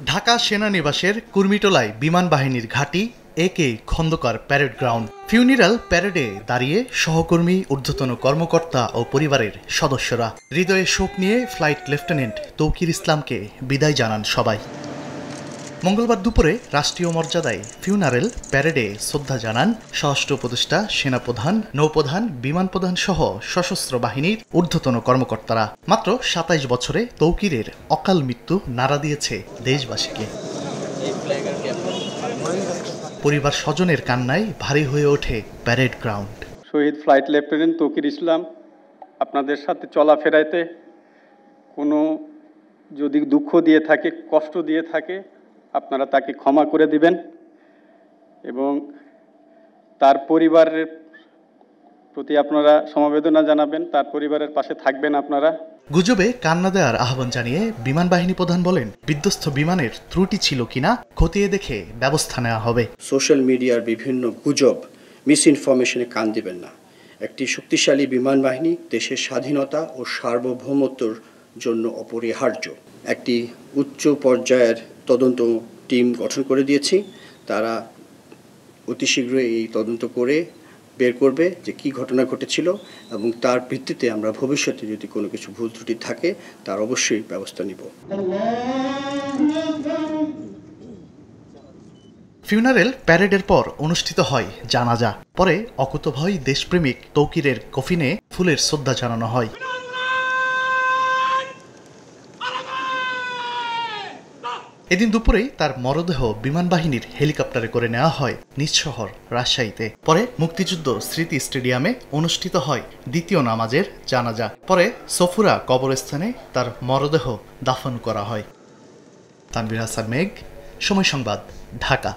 ঢাকা সেনানিবাসের কুর্মিটোলায় বিমান বাহিনীর ঘাঁটি একে খন্দকার প্যারেড গ্রাউন্ড। ফিউনিরাল প্যারেডে দাঁড়িয়ে সহকর্মী, ঊর্ধ্বতন কর্মকর্তা ও পরিবারের সদস্যরা হৃদয়ে শোক নিয়ে ফ্লাইট লেফটেন্যান্ট তৌকির ইসলামকে বিদায় জানান সবাই। মঙ্গলবার দুপুরে রাষ্ট্রীয় মর্যাদায় ফিউনারেল প্যারেডে শ্রদ্ধা জানান স্বরাষ্ট্র উপদেষ্টা, সেনাপ্রধান, নৌপ্রধান, বিমান প্রধান সহ সশস্ত্র বাহিনীর ঊর্ধ্বতন কর্মকর্তারা। মাত্র ২৭ বছরে তৌকিরের অকাল মৃত্যু নাড়া দিয়েছে দেশবাসীকে। পরিবার স্বজনের কান্নায় ভারী হয়ে ওঠে প্যারেড গ্রাউন্ড। শহীদ ফ্লাইট লেফটেন্যান্ট তৌকির ইসলাম আপনাদের সাথে চলাফেরাতে কোনো যদি দুঃখ দিয়ে থাকে, কষ্ট দিয়ে থাকে, আপনারা তাকে ক্ষমা করে দিবেন এবং তার পরিবারের প্রতি আপনারা সমবেদনা জানাবেন, তার পরিবারের পাশে থাকবেন আপনারা। গুজবে কান্না দেওয়ার আহ্বান জানিয়ে বিমান বাহিনী প্রধান বলেন, বিধ্বস্ত বিমানের ত্রুটি ছিল কিনা খতিয়ে দেখে ব্যবস্থা নেওয়া হবে। সোশ্যাল মিডিয়ার বিভিন্ন গুজব, মিস ইনফরমেশনে কান দিবেন না। একটি শক্তিশালী বিমান বাহিনী দেশের স্বাধীনতা ও সার্বভৌমত্বর জন্য অপরিহার্য। একটি উচ্চ পর্যায়ের তদন্ত টিম গঠন করে দিয়েছি। তারা অতি শীঘ্রই এই তদন্ত করে বের করবে যে কী ঘটনা ঘটেছিল এবং তার ভিত্তিতে আমরা ভবিষ্যতে যদি কোনো কিছু ভুল ত্রুটি থাকে তার অবশ্যই ব্যবস্থা নিব। ফিউনারেল প্যারেডের পর অনুষ্ঠিত হয় জানাজা। পরে অকুতভয় দেশপ্রেমিক তৌকিরের কফিনে ফুলের শ্রদ্ধা জানানো হয়। এদিন দুপুরেই তার মরদেহ বিমান বাহিনীর হেলিকপ্টারে করে নেওয়া হয় নিজ শহর রাজশাহীতে। পরে মুক্তিযুদ্ধ স্মৃতি স্টেডিয়ামে অনুষ্ঠিত হয় দ্বিতীয় নামাজের জানাজা। পরে সফুরা কবরস্থানে তার মরদেহ দাফন করা হয়। তানভীর হাসান মেঘ, সময় সংবাদ, ঢাকা।